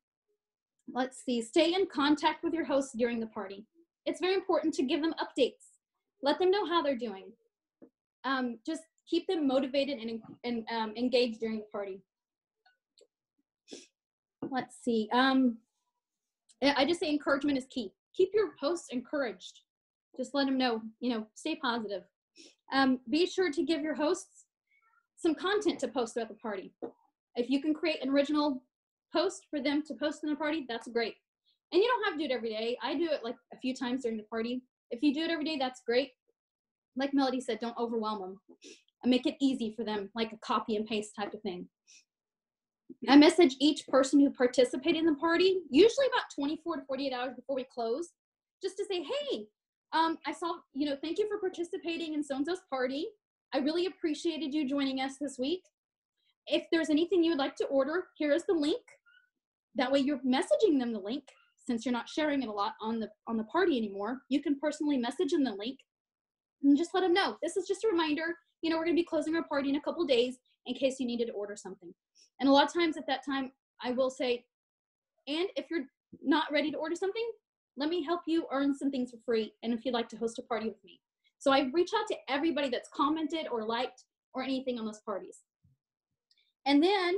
Let's see, stay in contact with your hosts during the party. It's very important to give them updates. Let them know how they're doing. Just keep them motivated and engaged during the party. Let's see. I just say encouragement is key. Keep your hosts encouraged. Just let them know, stay positive. Be sure to give your hosts some content to post throughout the party. If you can create an original post for them to post in the party, that's great. And you don't have to do it every day. I do it like a few times during the party. If you do it every day, that's great. Like Melody said, don't overwhelm them. And make it easy for them, like a copy and paste type of thing. I message each person who participated in the party, usually about 24 to 48 hours before we close, just to say, hey, I saw, thank you for participating in so-and-so's party. I really appreciated you joining us this week. If there's anything you would like to order, here is the link. That way you're messaging them the link. Since you're not sharing it a lot on the party anymore, you can personally message them the link and just let them know. This is just a reminder, we're going to be closing our party in a couple days in case you needed to order something. And a lot of times at that time, I will say, and if you're not ready to order something, let me help you earn some things for free. And if you'd like to host a party with me. So I reach out to everybody that's commented or liked or anything on those parties. And then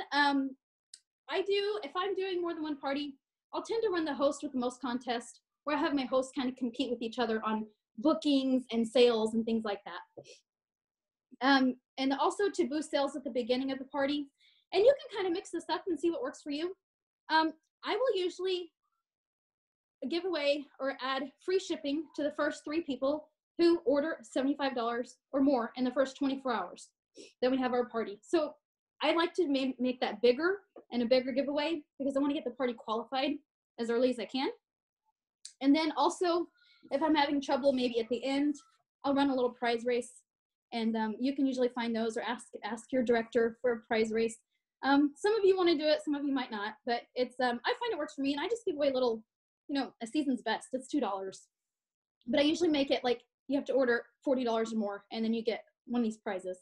if I'm doing more than one party, I'll tend to run the host with the most contest, where I have my hosts kind of compete with each other on bookings and sales and things like that. And also to boost sales at the beginning of the party. And you can kind of mix this up and see what works for you. I will usually give away or add free shipping to the first 3 people who order $75 or more in the first 24 hours that we have our party. So I like to make that bigger and a bigger giveaway because I want to get the party qualified as early as I can. And then also, if I'm having trouble, maybe at the end, I'll run a little prize race. And you can usually find those or ask your director for a prize race. Some of you want to do it, some of you might not, but it's I find it works for me, and I just give away a little, a season's best. It's $2. But I usually make it like you have to order $40 or more, and then you get one of these prizes.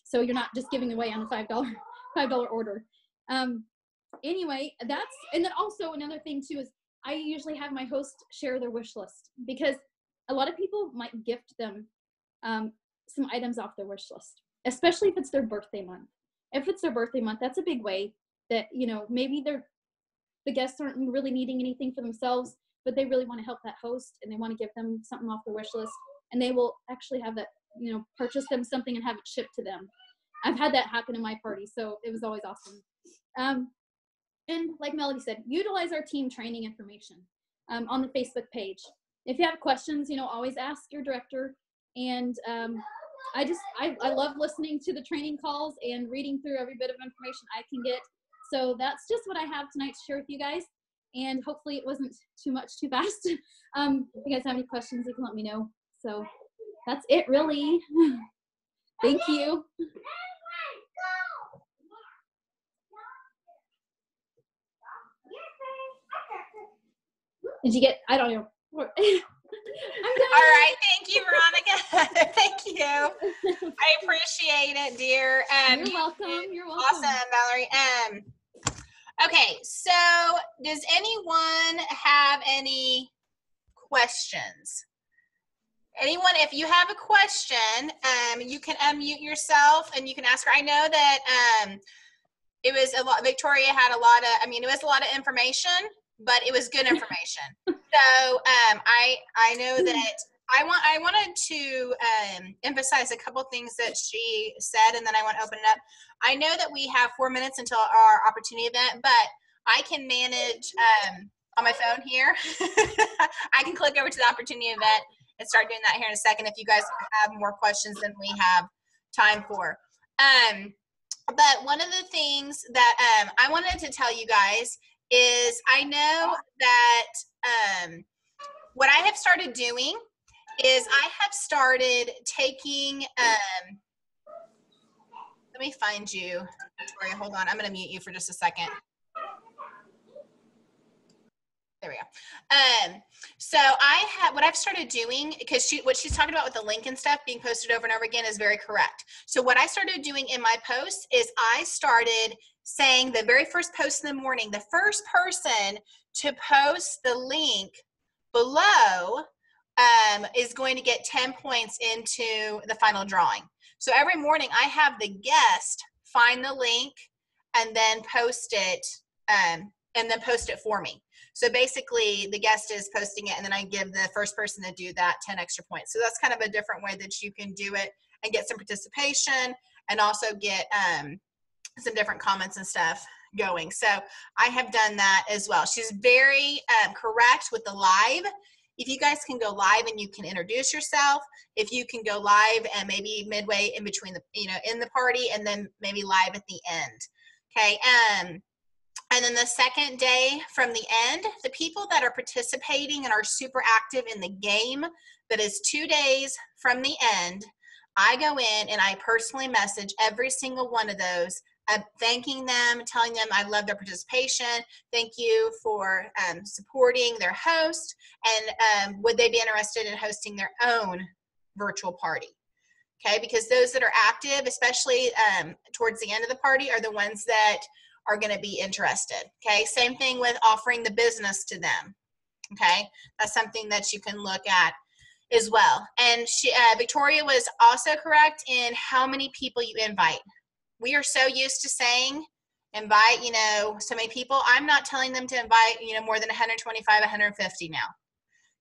So you're not just giving away on a $5 order. Anyway, and then also another thing too is I usually have my host share their wish list, because a lot of people might gift them some items off their wish list, especially if it's their birthday month. If it's their birthday month, that's a big way that, maybe the guests aren't really needing anything for themselves, but they really want to help that host and they want to give them something off their wish list, and they will actually have that, purchase them something and have it shipped to them. I've had that happen in my party, so it was always awesome. And like Melody said, utilize our team training information on the Facebook page. If you have questions, always ask your director. And I love listening to the training calls and reading through every bit of information I can get. So that's just what I have tonight to share with you guys. And hopefully it wasn't too much too fast. If you guys have any questions, you can let me know. So that's it, really. Thank you. Did you get, I don't know. I'm done. All right. Thank you, Veronica. Thank you. I appreciate it, dear. You're welcome. You're welcome. Awesome, Valerie. Okay. So does anyone have any questions? Anyone, if you have a question, you can unmute yourself and you can ask her. I know that it was a lot, Victoria had a lot of, it was a lot of information, but it was good information. So I know that I wanted to emphasize a couple things that she said, and then I want to open it up. I know that we have 4 minutes until our opportunity event, but I can manage on my phone here. I can click over to the opportunity event and start doing that here in a second if you guys have more questions than we have time for. But one of the things that I wanted to tell you guys is I know that what I have started doing is I have started taking, let me find you, Victoria, hold on. I'm going to mute you for just a second. There we go. So what I've started doing, because what she's talking about with the link and stuff being posted over and over again is very correct. So what I started doing in my posts is I started saying the very first post in the morning, the first person to post the link below is going to get 10 points into the final drawing. So every morning I have the guest find the link and then post it for me. So basically the guest is posting it and then I give the first person to do that 10 extra points. So that's kind of a different way that you can do it and get some participation and also get some different comments and stuff going. So I have done that as well. She's very correct with the live. If you guys can go live and you can introduce yourself, if you can go live and maybe midway in between the, in the party and then maybe live at the end. Okay. And then the second day from the end, the people that are participating and are super active in the game, that is 2 days from the end, I go in and I personally message every single one of those, thanking them, telling them I love their participation, thank you for supporting their host, and would they be interested in hosting their own virtual party? Okay, because those that are active, especially towards the end of the party, are the ones that are going to be interested. Okay, same thing with offering the business to them. Okay, that's something that you can look at as well. And Victoria was also correct in how many people you invite. We are so used to saying invite, so many people. I'm not telling them to invite, more than 125, 150 now.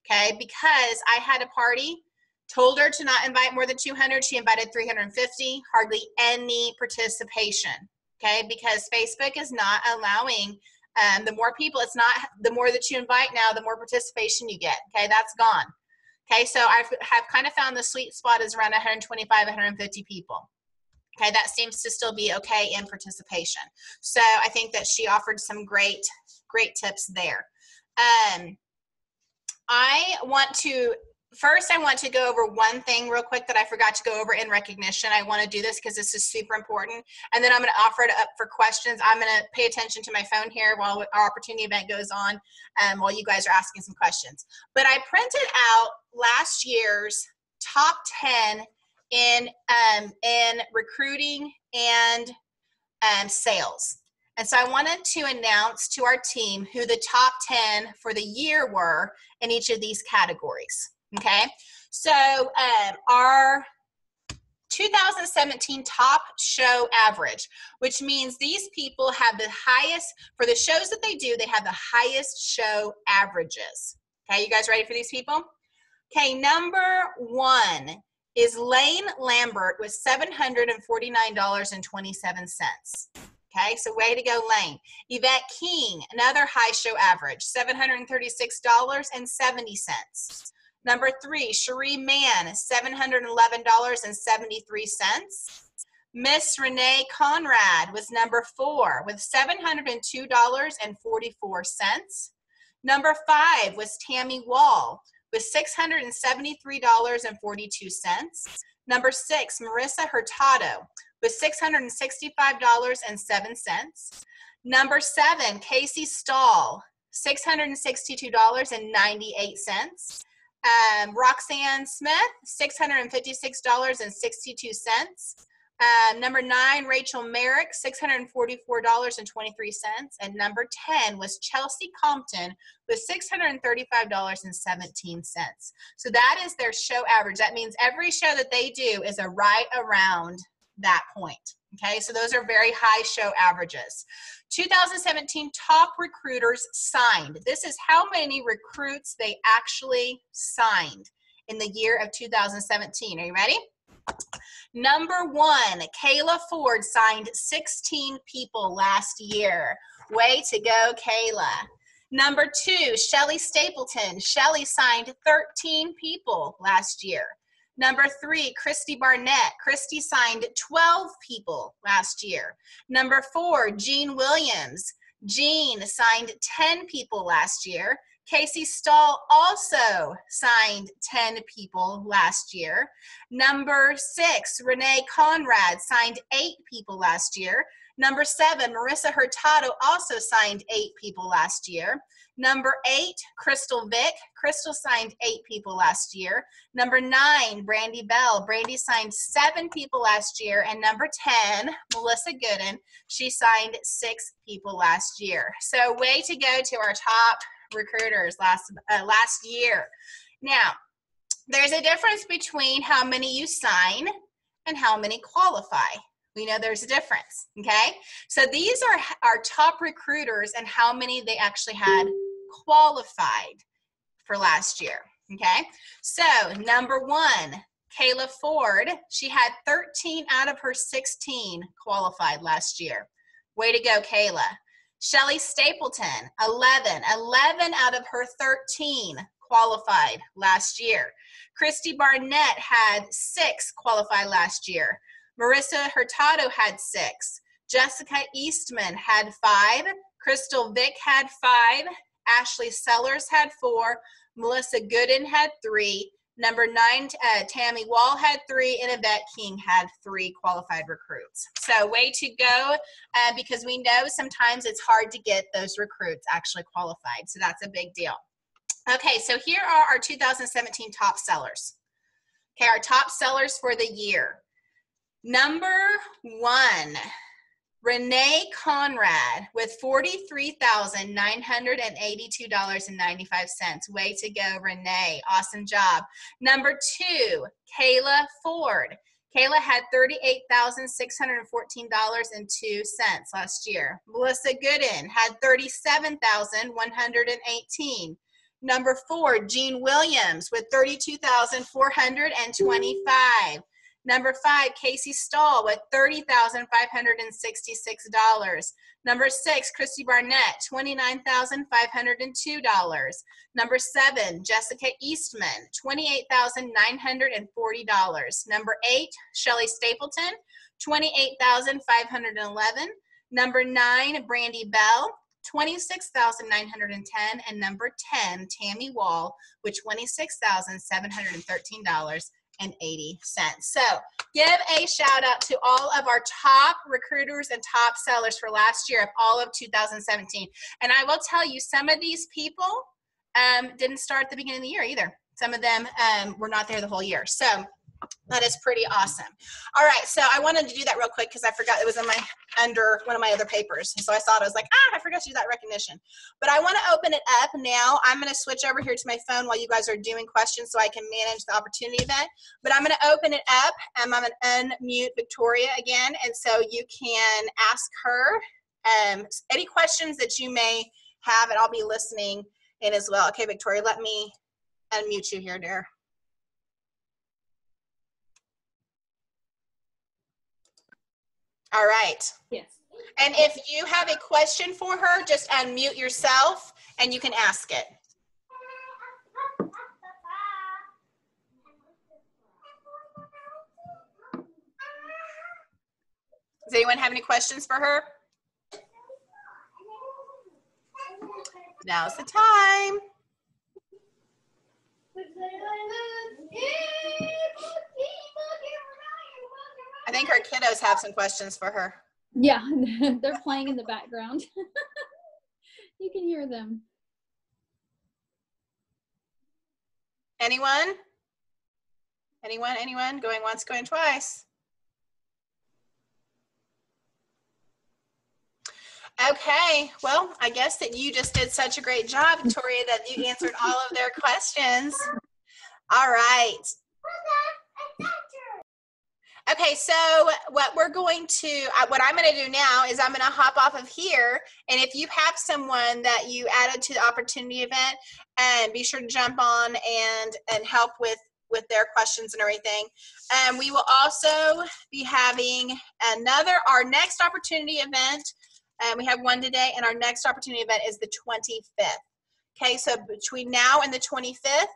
Okay, because I had a party, told her to not invite more than 200. She invited 350, hardly any participation. Okay, because Facebook is not allowing the more people, it's not the more that you invite now, the more participation you get. Okay, that's gone. Okay, so I have kind of found the sweet spot is around 125, 150 people. Okay, that seems to still be okay in participation. So I think that she offered some great tips there. I want to go over one thing real quick that I forgot to go over in recognition. I want to do this because this is super important. And then I'm going to offer it up for questions. I'm going to pay attention to my phone here while our opportunity event goes on, while you guys are asking some questions. But I printed out last year's top 10 in recruiting and sales. And so I wanted to announce to our team who the top 10 for the year were in each of these categories. Okay, so our 2017 top show average, which means these people have the highest, for the shows that they do, they have the highest show averages. Okay, you guys ready for these people? Okay, number 1 is Lane Lambert with $749.27. Okay, so way to go, Lane. Yvette King, another high show average, $736.70. Number 3, Cherie Mann, $711.73. Miss Renee Conrad was number 4 with $702.44. Number 5 was Tammy Wall with $673.42. Number 6, Marissa Hurtado with $665.07. Number 7, Casey Stahl, $662.98. Roxanne Smith, $656.62. Number 9, Rachel Merrick, $644.23. And number 10 was Chelsea Compton with $635.17. So that is their show average. That means every show that they do is right around that point. Okay, so those are very high show averages. 2017 top recruiters signed. This is how many recruits they actually signed in the year of 2017. Are you ready? Number 1, Kayla Ford signed 16 people last year. Way to go, Kayla. Number 2, Shelly Stapleton. Shelly signed 13 people last year. Number 3, Christy Barnett. Christy signed 12 people last year. Number 4, Jean Williams Jean signed 10 people last year. Casey Stahl also signed 10 people last year. Number 6, Renee Conrad signed 8 people last year. Number 7, Marissa Hurtado also signed 8 people last year. Number 8, Crystal Vick. Crystal signed 8 people last year. Number 9, Brandy Bell. Brandy signed 7 people last year. And number 10, Melissa Gooden. She signed 6 people last year. So way to go to our top recruiters last year. Now, there's a difference between how many you sign and how many qualify. We know there's a difference, okay? So these are our top recruiters and how many they actually had qualified for last year, okay? So number 1, Kayla Ford, she had 13 out of her 16 qualified last year. Way to go, Kayla. Shelly Stapleton, 11 out of her 13 qualified last year. Christy Barnett had 6 qualified last year. Marissa Hurtado had 6. Jessica Eastman had 5. Crystal Vick had 5. Ashley Sellers had 4. Melissa Gooden had 3. Number 9, Tammy Wall had 3, and Yvette King had 3 qualified recruits. So way to go, because we know sometimes it's hard to get those recruits actually qualified. So that's a big deal. Okay, so here are our 2017 top sellers. Okay, our top sellers for the year. Number 1, Renee Conrad with $43,982.95. Way to go, Renee. Awesome job. Number 2, Kayla Ford. Kayla had $38,614.02 last year. Melissa Gooden had $37,118. Number 4, Jean Williams with $32,425. Number 5, Casey Stahl with $30,566. Number 6, Christy Barnett, $29,502. Number 7, Jessica Eastman, $28,940. Number 8, Shelly Stapleton, $28,511. Number 9, Brandy Bell, $26,910. And number 10, Tammy Wall with $26,713.80. So give a shout out to all of our top recruiters and top sellers for last year of all of 2017. And I will tell you, some of these people didn't start at the beginning of the year either. Some of them were not there the whole year. So that is pretty awesome. All right, so I wanted to do that real quick because I forgot it was in under one of my other papers. So I saw it, I was like, I forgot to do that recognition. But I want to open it up now. I'm going to switch over here to my phone while you guys are doing questions so I can manage the opportunity event. But I'm going to open it up, and I'm going to unmute Victoria again, and so you can ask her any questions that you may have, and I'll be listening in as well. Okay, Victoria, let me unmute you here, dear. All right. Yes. And if you have a question for her, just unmute yourself and you can ask it. Does anyone have any questions for her? Now's the time. I think our kiddos have some questions for her. Yeah, they're playing in the background. You can hear them. Anyone? Anyone? Going once, going twice. Okay, well, I guess that you just did such a great job, Victoria, that you answered all of their questions. All right. Okay, so what I'm going to do now is I'm going to hop off of here, and if you have someone that you added to the opportunity event, and be sure to jump on and help with their questions and everything. We will also be having our next opportunity event. We have one today, and our next opportunity event is the 25th. Okay, so between now and the 25th,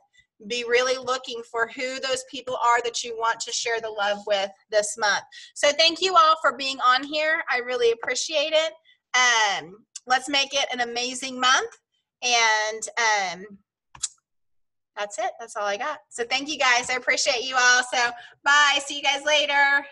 be really looking for who those people are that you want to share the love with this month. So thank you all for being on here. I really appreciate it. let's make it an amazing month. And that's it. That's all I got. So thank you guys. I appreciate you all. So bye. See you guys later.